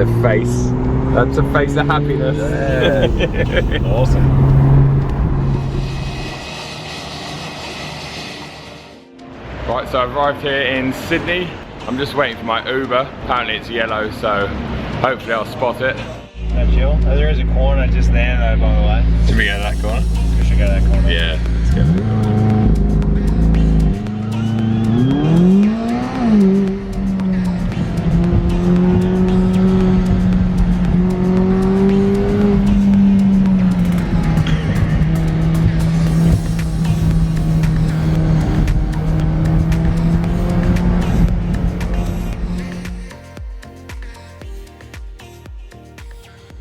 a face. That's a face of happiness. Yeah. Awesome. Right, so I've arrived here in Sydney. I'm just waiting for my Uber. Apparently it's yellow, so hopefully I'll spot it. No chill. Oh, there is a corner just there though, by the way. Should we go to that corner? We should go to that corner. Yeah, let's go to the corner.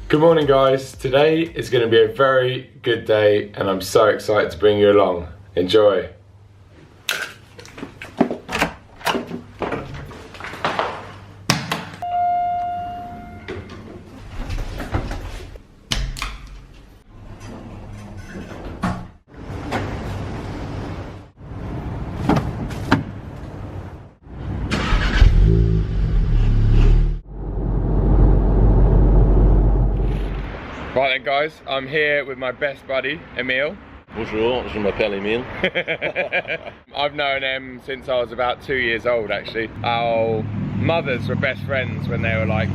Good morning guys, today is going to be a very good day and I'm so excited to bring you along. Enjoy! Right then guys, I'm here with my best buddy, Emile. Bonjour, je m'appelle Emile. I've known Em since I was about 2 years old actually. Our mothers were best friends when they were like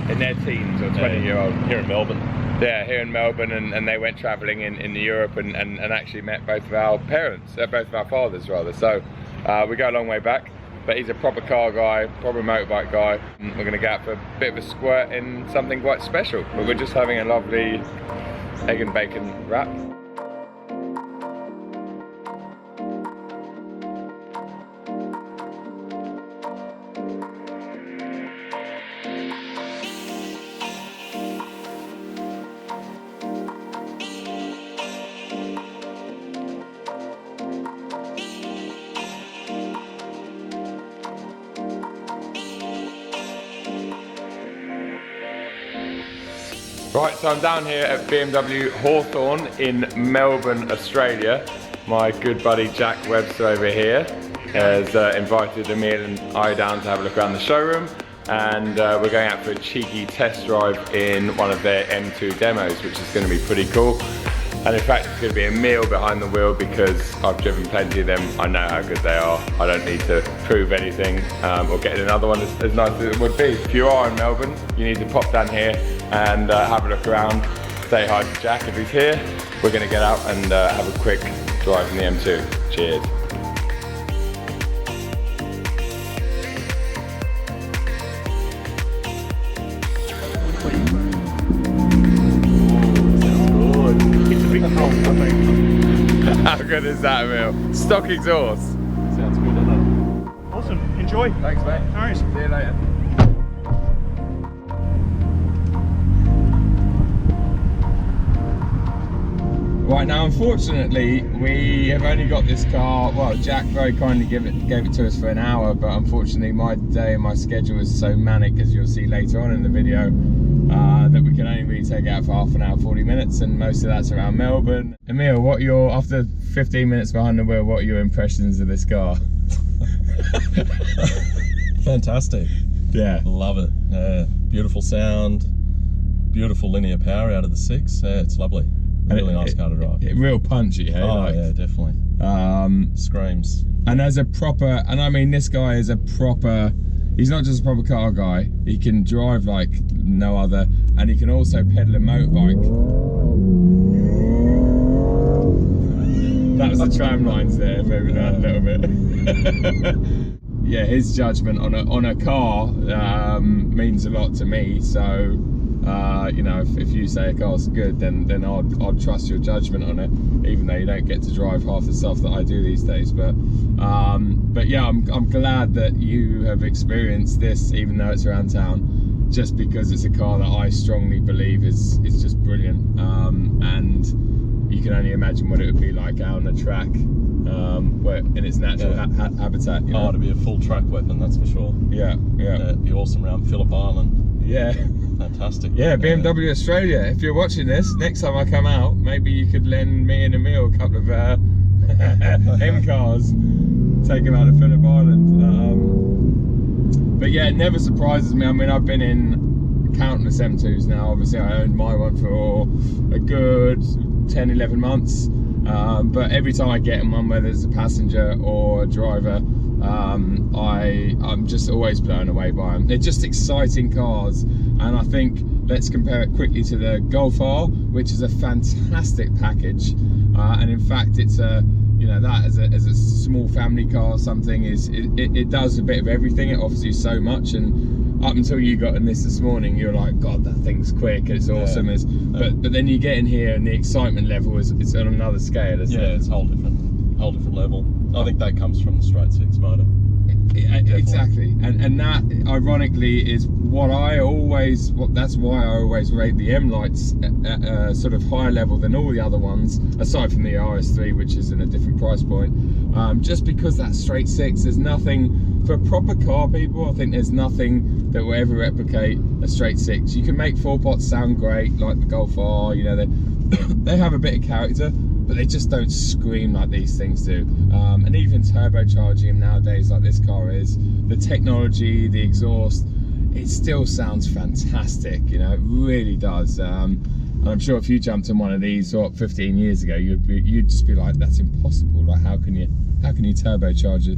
in their teens or 20-year-old. Here in Melbourne. Yeah, here in Melbourne, and they went travelling in Europe and actually met both of our parents, both of our fathers rather. So we go a long way back. But he's a proper car guy, proper motorbike guy. We're going to go out for a bit of a squirt in something quite special. But we're just having a lovely egg and bacon wrap. Right, so I'm down here at BMW Hawthorn in Melbourne, Australia. My good buddy Jack Webster over here has invited Emile and I down to have a look around the showroom, and we're going out for a cheeky test drive in one of their M2 demos, which is going to be pretty cool. And in fact, it's going to be Emile behind the wheel because I've driven plenty of them. I know how good they are. I don't need to prove anything or get another one as nice as it would be. If you are in Melbourne, you need to pop down here and have a look around. Say hi to Jack if he's here. We're going to get out and have a quick drive in the M2. Cheers. How good is that, Emile? Stock exhaust. Sounds good, doesn't it? Awesome. Enjoy. Thanks, mate. No worries. See you later. Right, now unfortunately we have only got this car, well Jack very kindly gave it to us for an hour, but unfortunately my day and my schedule is so manic, as you'll see later on in the video, that we can only really take it out for half an hour, 40 minutes, and most of that's around Melbourne. Emile, what are your, after 15 minutes behind the wheel, what are your impressions of this car? Fantastic. Yeah. Love it. Beautiful sound, beautiful linear power out of the 6. It's lovely. Really nice car to drive. Real punchy, hey? Oh like, yeah, definitely. Screams. And as a proper, and I mean this guy is a proper, he's not just a proper car guy, he can drive like no other, and he can also pedal a motorbike. That was the tram lines there, moving around a little bit. Yeah, his judgment on a car means a lot to me, so you know, if you say a car's good, then I'd trust your judgment on it, even though you don't get to drive half the stuff that I do these days. But yeah, I'm glad that you have experienced this, even though it's around town, just because it's a car that I strongly believe is just brilliant. And you can only imagine what it would be like out on the track, where in its natural habitat. You know? Oh, it'd be a full track weapon, that's for sure. Yeah. It'd be awesome around Phillip Island. Yeah. Fantastic. Yeah, BMW Australia, if you're watching this, next time I come out, maybe you could lend me and Emile a couple of M cars, take them out of Phillip Island. But yeah, it never surprises me. I mean, I've been in countless M2s now. Obviously I owned my one for a good 10-11 months, but every time I get in one, whether it's a passenger or a driver, I'm just always blown away by them. They're just exciting cars, and I think let's compare it quickly to the Golf R, which is a fantastic package, and in fact it's a, you know, that as a small family car or something, it does a bit of everything. It offers you so much, and up until you got in this morning, you're like, God, that thing's quick, it's awesome. But then you get in here and the excitement level is on another scale, isn't it? It's a whole different level. I think that comes from the straight six motor. Exactly, and that ironically is that's why I always rate the M lights at a sort of higher level than all the other ones, aside from the RS3, which is in a different price point, just because that straight six, there's nothing for proper car people. I think there's nothing that will ever replicate a straight six. You can make four pots sound great, like the Golf R, you know, they have a bit of character, but they just don't scream like these things do. And even turbocharging them nowadays, like this car is, the technology, the exhaust, it still sounds fantastic, you know, it really does. And I'm sure if you jumped on one of these 15 years ago, you'd just be like, that's impossible. Like, how can you turbocharge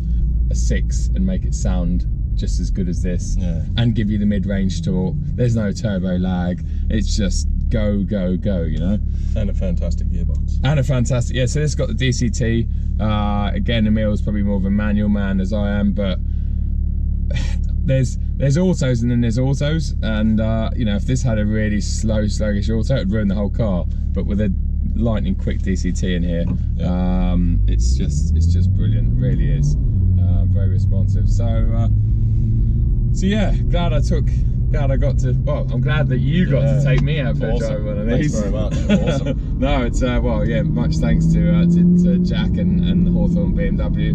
a six and make it sound just as good as this, and give you the mid-range torque? There's no turbo lag, it's just go, go, go, you know. And a fantastic gearbox. And a fantastic, yeah, so this got the DCT. Again, Emile's probably more of a manual man as I am, but there's autos and then there's autos, and you know, if this had a really sluggish auto, it'd ruin the whole car. But with a lightning quick DCT in here, it's just brilliant, it really is. Very responsive. So yeah, glad I got to, well, I'm glad that you got to take me out for a drive one of these. Thanks very much. Awesome. No, it's well, yeah, much thanks to Jack and the Hawthorn BMW.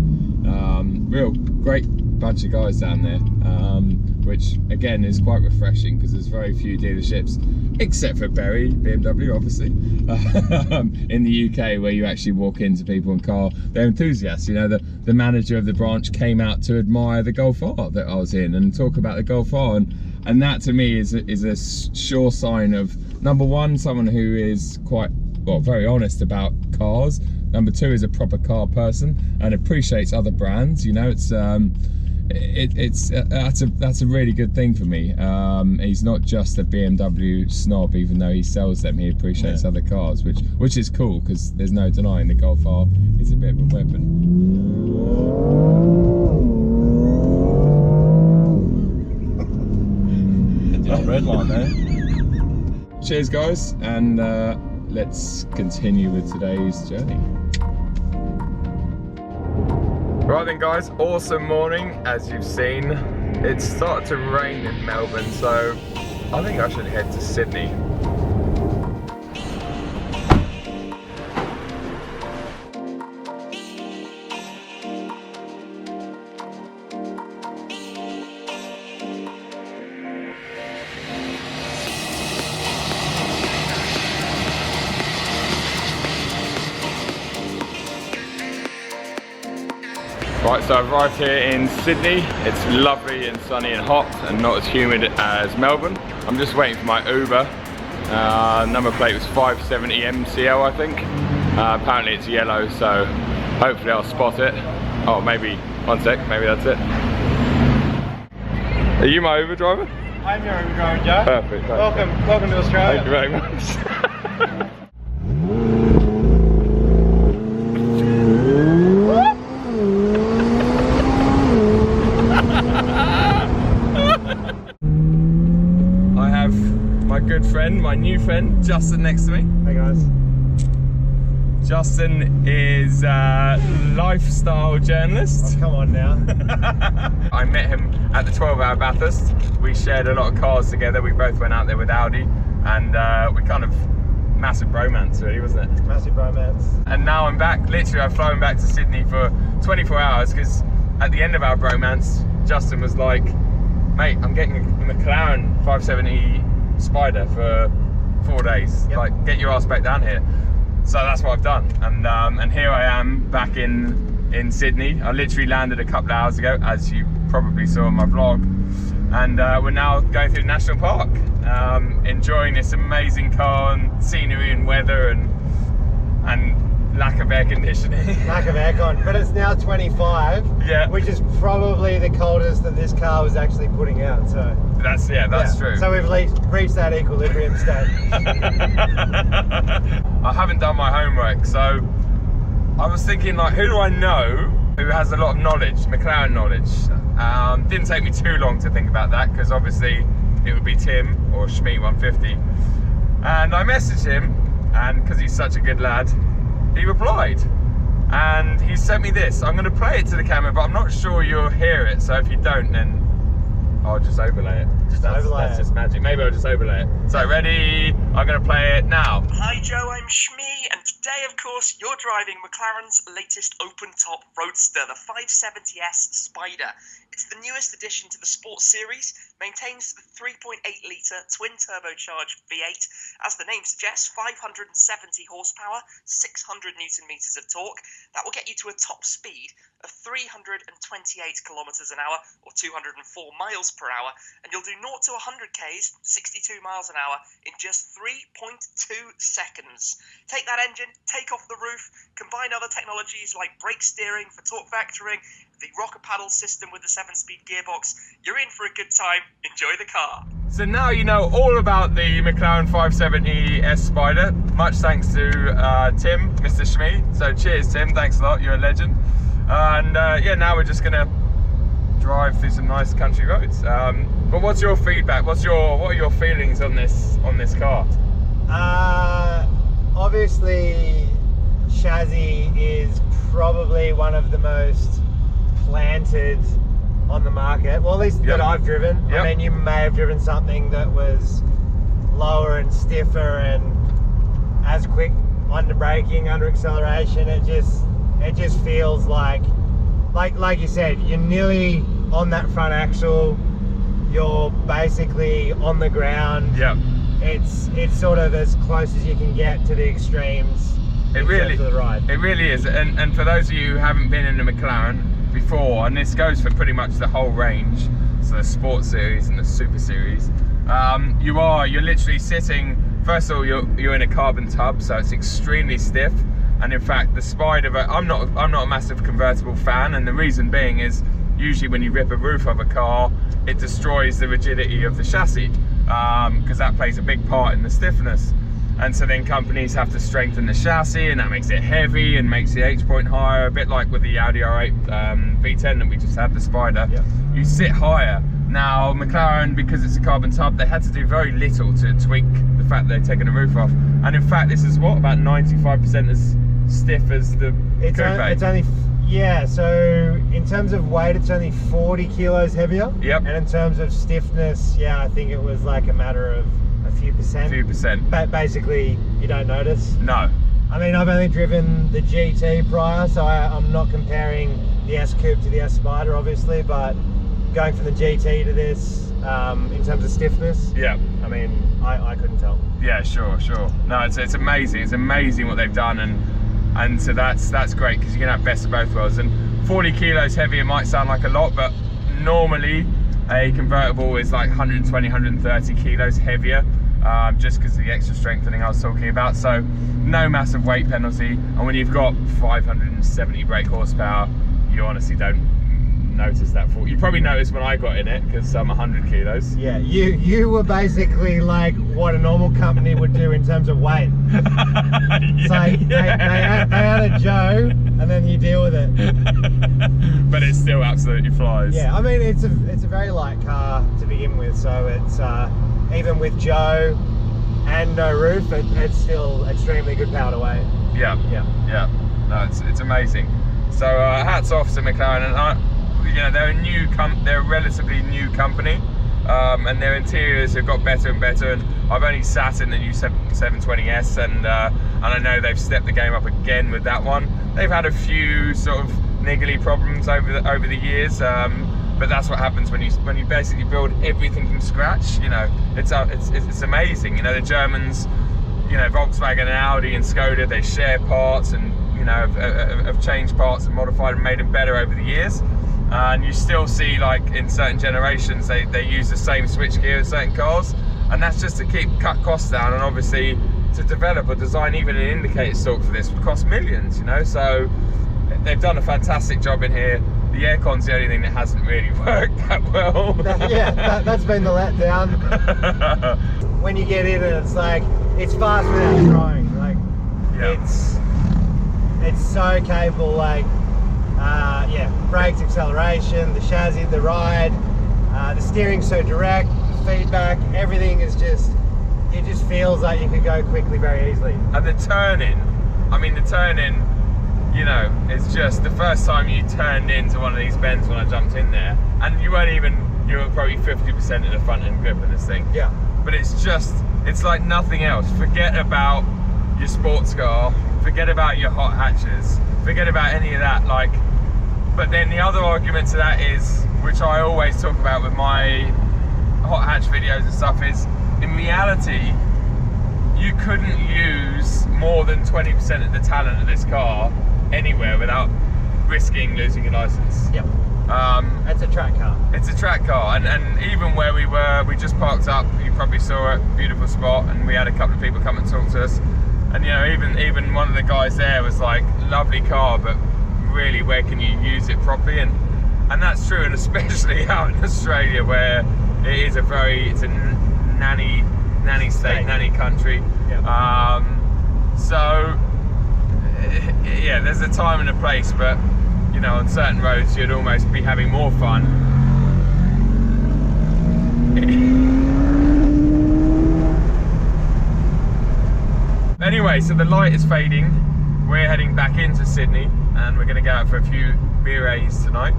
Real great bunch of guys down there, which again is quite refreshing, because there's very few dealerships, except for Bury BMW obviously, in the UK, where you actually walk into people and they're enthusiasts. You know, the manager of the branch came out to admire the Golf R that I was in and talk about the Golf R, and that to me is a sure sign of, number one, someone who is quite, well, very honest about cars. Number two, is a proper car person and appreciates other brands. You know, that's a really good thing for me. He's not just a BMW snob, even though he sells them. He appreciates other cars, which is cool, because there's no denying the Golf R is a bit of a weapon. Red line there. Cheers, guys, and let's continue with today's journey. Right then, guys, awesome morning. As you've seen, it's started to rain in Melbourne, so I think I should head to Sydney. Right, so I've arrived here in Sydney. It's lovely and sunny and hot and not as humid as Melbourne. I'm just waiting for my Uber. Number plate was 570 MCL, I think. Apparently it's yellow, so hopefully I'll spot it. Oh, maybe, one sec, maybe that's it. Are you my Uber driver? I'm your Uber driver, Jack. Perfect. Welcome to Australia. Thank you very much. I have my good friend, my new friend, Justin, next to me. Hey guys. Justin is a lifestyle journalist. Oh, come on now. I met him at the 12-hour Bathurst. We shared a lot of cars together. We both went out there with Audi, and we kind of, massive bromance really, wasn't it? Massive bromance. And now I'm back. Literally, I've flown back to Sydney for 24 hours because at the end of our bromance, Justin was like, mate, I'm getting a McLaren 570 Spider for 4 days. Yep. Like, get your ass back down here. So that's what I've done. And here I am back in Sydney. I literally landed a couple of hours ago, as you probably saw in my vlog. and we're now going through the national park, enjoying this amazing car and scenery and weather and lack of air conditioning. Lack of aircon, but it's now 25, Yeah. which is probably the coldest that this car was actually putting out. So That's true. So we've reached that equilibrium state. I haven't done my homework, so I was thinking, like, who do I know who has a lot of knowledge, McLaren knowledge? Didn't take me too long to think about that, because obviously it would be Tim or Schmee 150. And I messaged him, and because he's such a good lad, he replied. And he sent me this. I'm going to play it to the camera, but I'm not sure you'll hear it, so if you don't, then I'll just overlay it. That's just magic. Maybe I'll just overlay it. So ready? I'm going to play it now. Hi Joe, I'm Schmee, and today of course you're driving McLaren's latest open-top roadster, the 570S Spider. It's the newest addition to the Sports Series, maintains the 3.8-litre twin-turbocharged V8. As the name suggests, 570 horsepower, 600 newton-meters of torque. That will get you to a top speed of 328 kilometers an hour, or 204 miles per hour, and you'll do 0 to 100 k's, 62 miles an hour, in just 3.2 seconds. Take that engine, take off the roof, combine other technologies like brake steering for torque vectoring, the rocker paddle system with the 7-speed gearbox. You're in for a good time. Enjoy the car. So now you know all about the McLaren 570S Spider. Much thanks to Tim, Mr. Schmee. So cheers, Tim. Thanks a lot. You're a legend. And yeah, now we're just gonna drive through some nice country roads. But what's your feedback? What are your feelings on this car? Obviously, chassis is probably one of the most planted on the market. Well, at least that I've driven. Yep. I mean, you may have driven something that was lower and stiffer and as quick under braking, under acceleration. It just feels like you said, you're nearly on that front axle. You're basically on the ground. Yeah. It's sort of as close as you can get to the extremes. It really is. And for those of you who haven't been in a McLaren before, and this goes for pretty much the whole range, so the Sports Series and the Super Series, you're literally sitting. First of all, you're in a carbon tub, so it's extremely stiff. And in fact, the Spider, I'm not a massive convertible fan, and the reason being is usually when you rip a roof of a car, it destroys the rigidity of the chassis, because that plays a big part in the stiffness. And so then companies have to strengthen the chassis, and that makes it heavy and makes the H-point higher, a bit like with the Audi R8 V10 that we just had, the Spider. Yeah. You sit higher. Now, McLaren, because it's a carbon tub, they had to do very little to tweak the fact that they've taken the roof off. And in fact, this is what, about 95% as stiff as the coupe. It's only, yeah, so in terms of weight, it's only 40 kilos heavier. Yep. And in terms of stiffness, yeah, I think it was like a matter of a few percent. But basically, you don't notice. No. I mean, I've only driven the GT prior, so I'm not comparing the S Coupe to the S Spider, obviously, but going from the GT to this, in terms of stiffness, yeah, I mean, I couldn't tell. Yeah, sure. No, it's amazing. It's amazing what they've done, and so that's great, because you can have best of both worlds. And 40 kilos heavier might sound like a lot, but normally a convertible is like 120, 130 kilos heavier, just because of the extra strengthening I was talking about. So no massive weight penalty, and when you've got 570 brake horsepower, you honestly don't notice that fault. You probably noticed when I got in it, because I'm 100 kilos. Yeah, you were basically like what a normal company would do in terms of weight. It's like they had a Joe, and then you deal with it. But it still absolutely flies. Yeah, I mean, it's a very light car to begin with, so it's even with Joe and no roof, it's still extremely good power to weight. Yeah. No, it's amazing. So hats off to McLaren, and they're a relatively new company, and their interiors have got better and better. And I've only sat in the new 720S, and I know they've stepped the game up again with that one. They've had a few sort of niggly problems over the years, but that's what happens when you basically build everything from scratch. You know, it's amazing. You know, the Germans, you know, Volkswagen and Audi and Skoda, they share parts, and you know, have changed parts and modified and made them better over the years. and you still see, like, in certain generations they use the same switchgear in certain cars, and that's just to cut costs down, and obviously to develop or design even an indicator stalk for this would cost millions, you know. So they've done a fantastic job in here. The aircon's the only thing that hasn't really worked that well. That's been the letdown. When you get in, and it's like, it's fast without trying. Like, it's so capable. Like, brakes, acceleration, the chassis, the ride, the steering's so direct, the feedback, everything is just, it just feels like you could go quickly very easily. And the turning, I mean, the turning, you know, it's just the first time you turned into one of these bends when I jumped in there, and you were probably 50% of the front end grip of this thing. Yeah. But it's just, it's like nothing else. Forget about your sports car, forget about your hot hatches, forget about any of that. Like, but then the other argument to that is, which I always talk about with my hot hatch videos and stuff, is in reality, you couldn't use more than 20% of the talent of this car anywhere without risking losing your license. Yep. It's a track car. It's a track car, and even where we just parked up, you probably saw it, beautiful spot, and we had a couple of people come and talk to us, and you know, even one of the guys there was like, lovely car, but really, where can you use it properly? And that's true, and especially out in Australia, where it's a nanny state, nanny country. Yep. So yeah, there's a time and a place, but you know, on certain roads you'd almost be having more fun. Anyway, so the light is fading. We're heading back into Sydney, and we're going to go out for a few beers tonight.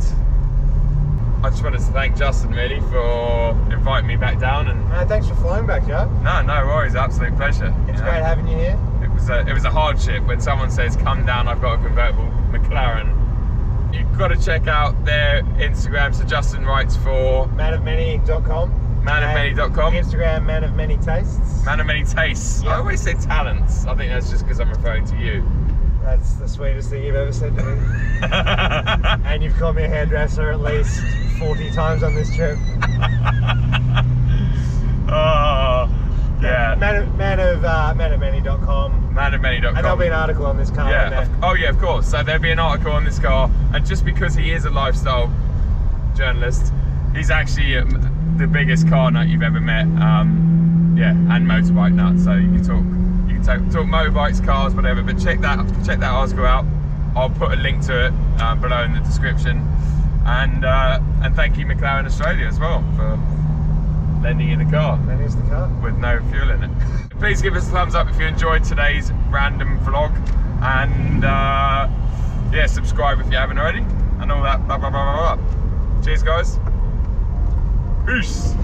I just wanted to thank Justin really for inviting me back down, and Thanks for flying back, Joe. no worries, absolute pleasure. It's great having you here. It was a hardship when someone says, come down, I've got a convertible McLaren. You've got to check out their Instagram. So Justin writes for manofmany.com, manofmany.com, Instagram Man of Many Tastes. Man of Many Tastes. Yep. I always say talents. I think that's just because I'm referring to you. That's the sweetest thing you've ever said to me. And you've called me a hairdresser at least 40 times on this trip. Oh, yeah. manofmany.com. manofmany.com. And there'll be an article on this car. Yeah. Oh yeah, of course. So there'll be an article on this car, and just because he is a lifestyle journalist, he's actually the biggest car nut you've ever met. Yeah, and motorbike nut. So you can talk motorbikes, cars, whatever. But check that article out. I'll put a link to it below in the description. And thank you McLaren Australia as well for lending you the car. That is the car. With no fuel in it. Please give us a thumbs up if you enjoyed today's random vlog, and yeah, subscribe if you haven't already, and all that blah blah blah blah blah. Cheers guys. Peace.